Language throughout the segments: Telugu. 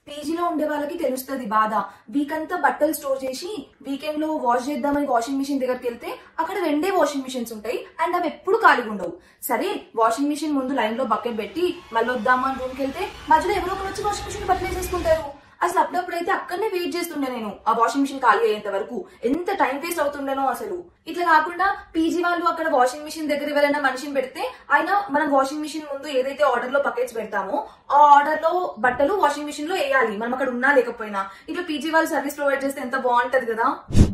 పీజీలో ఉండే వాళ్ళకి తెలుస్తుంది బాధ. వీక్ అంతా బట్టలు స్టోర్ చేసి వీకెండ్ లో వాష్ చేద్దామని వాషింగ్ మిషన్ దగ్గరికి వెళ్తే అక్కడ 2 వాషింగ్ మిషన్స్ ఉంటాయి అండ్ అవి ఎప్పుడు ఖాళీగా ఉండవు. సరే వాషింగ్ మిషన్ ముందు లైన్ లో బకెట్ పెట్టి మళ్ళీ వద్దామని రూమ్కి వెళ్తే మధ్యలో ఎవరో ఒకరు వచ్చి వాషింగ్ మిషన్ బట్టలు వేసేసుకుంటారు. అసలు అప్పుడప్పుడైతే అక్కడనే వెయిట్ చేస్తుండే నేను ఆ వాషింగ్ మిషన్ ఖాళీ అయ్యేంత వరకు. ఎంత టైం వేస్ట్ అవుతుండేనో అసలు. ఇట్లా కాకుండా పీజీ వాళ్ళు అక్కడ వాషింగ్ మిషన్ దగ్గర ఎవరైనా మనిషిని పెడితే ఆయన మనం వాషింగ్ మిషన్ ముందు ఏదైతే ఆర్డర్ లో బకెట్స్ పెడతామో ఆ ఆర్డర్ లో బట్టలు వాషింగ్ మిషన్ లో వేయాలి, మనం అక్కడ ఉన్నా లేకపోయినా. ఇట్లా పీజీ వాళ్ళు సర్వీస్ ప్రొవైడ్ చేస్తే ఎంత బాగుంటది కదా.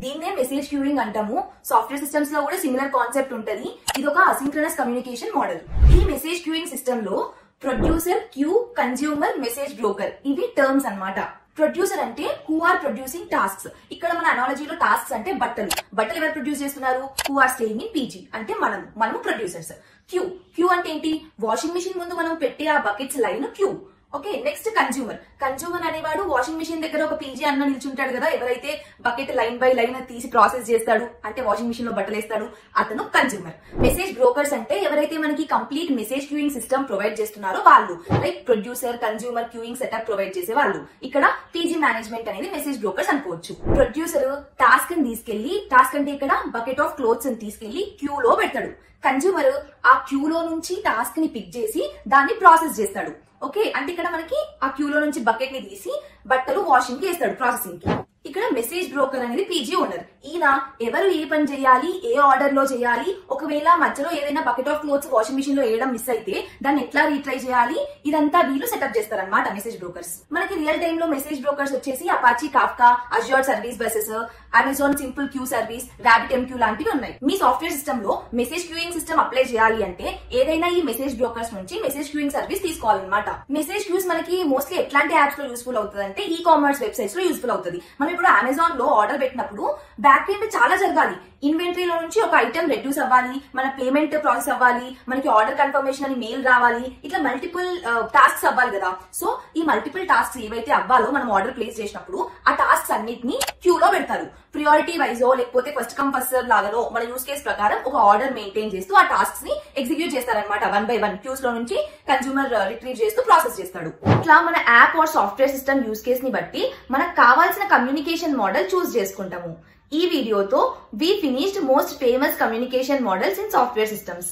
దీన్నే మెసేజ్ క్యూయింగ్ అంటాము. సాఫ్ట్వేర్ సిస్టమ్స్ లో కూడా సిమిలర్ కాన్సెప్ట్ ఉంటది. ఇది ఒక అసింక్రనస్ కమ్యూనికేషన్ మోడల్. ఈ మెసేజ్ క్యూయింగ్ సిస్టమ్ లో producer, queue, consumer, message broker ఇవి టర్మ్స్ అన్నమాట. ప్రొడ్యూసర్ అంటే హూ ఆర్ ప్రొడ్యూసింగ్ టాస్క్స్. ఇక్కడ మన అనాలజీలో టాస్క్స్ అంటే బట్టలు ఎవరు ప్రొడ్యూస్ చేస్తున్నారు? Who are staying in PG అంటే మనము ప్రొడ్యూసర్స్. క్యూ అంటే ఏంటి? వాషింగ్ మిషన్ ముందు మనం పెట్టే ఆ buckets line queue. Okay, next consumer అనేవాడు వాషింగ్ మిషన్ దగ్గర ఒక పీజీ అన్న నిల్చుంటాడు కదా, ఎవరైతే బకెట్ లైన్ బై లైన్ తీసి ప్రాసెస్ చేస్తాడు అంటే వాషింగ్ మిషన్ లో బట్టలు వేస్తాడు, అతను కన్స్యూమర్. మెసేజ్ బ్రోకర్స్ అంటే ఎవరైతే మనకి complete message queuing system provide చేస్తున్నారో వాళ్ళు, like producer, consumer, queuing setup provide చేసే వాళ్ళు. ఇక్కడ పీజీ మేనేజ్మెంట్ అనేది మెసేజ్ బ్రోకర్స్ అనుకోవచ్చు. ప్రొడ్యూసర్ టాస్క్ ని తీసుకెళ్లి, టాస్క్ అంటే ఇక్కడ బకెట్ ఆఫ్ క్లోత్స్ ని తీసుకెళ్లి క్యూ లో పెడతాడు. కన్స్యూమర్ ఆ క్యూలో నుంచి టాస్క్ ని పిక్ చేసి దాన్ని ప్రాసెస్ చేస్తాడు. ఓకే, అంటే ఇక్కడ మనకి ఆ క్యూలో నుంచి బకెట్ ని తీసి బట్టలు వాషింగ్ కి వేస్తాడు, ప్రాసెసింగ్ కి. ఇక్కడ మెసేజ్ బ్రోకర్ అనేది పీజీ ఓనర్. ఈయన ఎవరు ఏ పని చేయాలి, ఏ ఆర్డర్ లో చేయాలి, ఒకవేళ మధ్యలో ఏదైనా bucket of clothes washing machine లో వేయడం మిస్ అయితే దాన్ని ఎట్లా రీట్రై చేయాలి, ఇదంతా వీళ్ళు సెటప్ చేస్తారన్నమాట మెసేజ్ బ్రోకర్స్. మనకి రియల్ టైమ్ లో మెసేజ్ బ్రోకర్స్ వచ్చేసి Apache Kafka, Azure service buses, Amazon simple queue service, rabbit MQ లాంటివి ఉన్నాయి. మీ సాఫ్ట్వేర్ సిస్టమ్ లో మెసేజ్ క్యూయింగ్ సిస్టమ్ అప్లై చేయాలి అంటే ఏదైనా ఈ మెసేజ్ బ్రోకర్స్ నుంచి మెసేజ్ క్యూయింగ్ సర్వీస్ తీసుకోవాలన్నమాట. మెసేజ్ క్యూస్ మనకి మోస్ట్లీ ఎట్లాంటి యాప్స్ లో యూస్ఫుల్ అవుతుంది అంటే ఈ కామర్స్ వెబ్సైట్స్ లో యూస్ఫుల్ అవుతుంది. మనం ఇప్పుడు అమెజాన్ లో ఆర్డర్ పెట్టినప్పుడు బ్యాక్ ఎండ్ చాలా జరగాలి. ఇన్వెంటరీలో నుంచి ఒక ఐటమ్ రెడ్యూస్ అవ్వాలి, మన పేమెంట్ ప్రాసెస్ అవ్వాలి, మనకి ఆర్డర్ కన్ఫర్మేషన్ అని మెయిల్ రావాలి, ఇట్లా మల్టిపుల్ టాస్క్స్ అవ్వాలి కదా. సో ఈ మల్టిపుల్ టాస్క్స్ ఏవైతే అవ్వాలో మనం ఆర్డర్ ప్లేస్ చేసినప్పుడు ఆ టాస్క్స్ అన్నిటిని క్యూలో పెడతారు. ప్రియారిటీ వైజో లేకపోతే ఫస్ట్ కమ్ ఫస్ట్ సర్వ్ లాగానో మన యూస్ కేస్ ప్రకారం ఒక ఆర్డర్ మెయింటైన్ చేస్తూ ఆ టాస్క్స్ ని ఎగ్జిక్యూట్ చేస్తారనమాట. 1 by 1 క్యూస్ లో నుంచి కన్స్యూమర్ రిట్రీవ్ చేస్తూ ప్రాసెస్ చేస్తాడు. ఇట్లా మన app or software system use case ని బట్టి మనకు కావాల్సిన కమ్యూనికేషన్ మోడల్ చూస్ చేసుకుంటాము. ఈ వీడియోతో we finished most famous communication models in software systems.